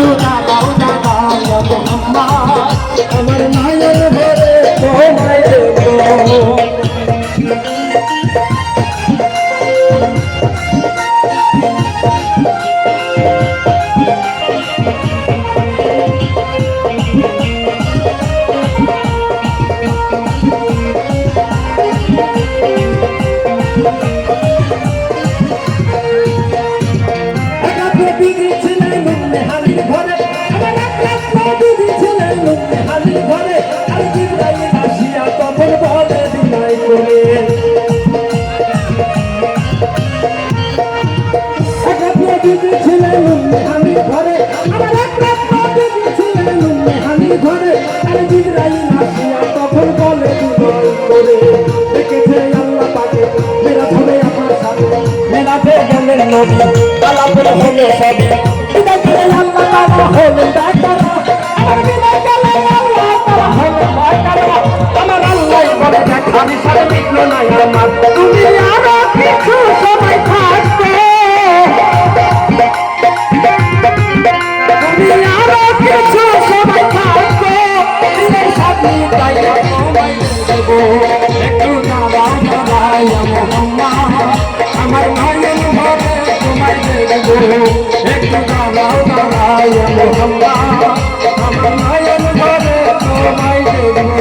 একটু দাঁড়াও দাঁড়াও মোহাম্মদ আমার মায়ের ঘরে তোমায় দেবো আমি ঘরে আমার এক রত্ন দিদি ছিলেন হানি ঘরে আর জিবরাইল আসিয়া তখন বলে বিনয় করে দেখেছে আল্লাহ পাকে মেরা ধরে আমার সামনে মেরাতে গেলেন নবী আলাপের হলো সবে দেখে আল্লাহ তাআলা হলেন ডাক্তার আমার বিনয় গেলে আল্লাহ তাআলা হলেন ডাক্তার আমার আল্লাহ বলে দেখ আমি সাথে মিটলো না আমার তুমি আরো কিছু সময় থাকবে কিছু সময় থাকবে একটু দাঁড়াও দাঁড়াই আমার মায়ের ঘরে তোমায় দেবো একটু দাঁড়াও দাঁড়াই আমার মায়ের ঘরে তোমায় দেবো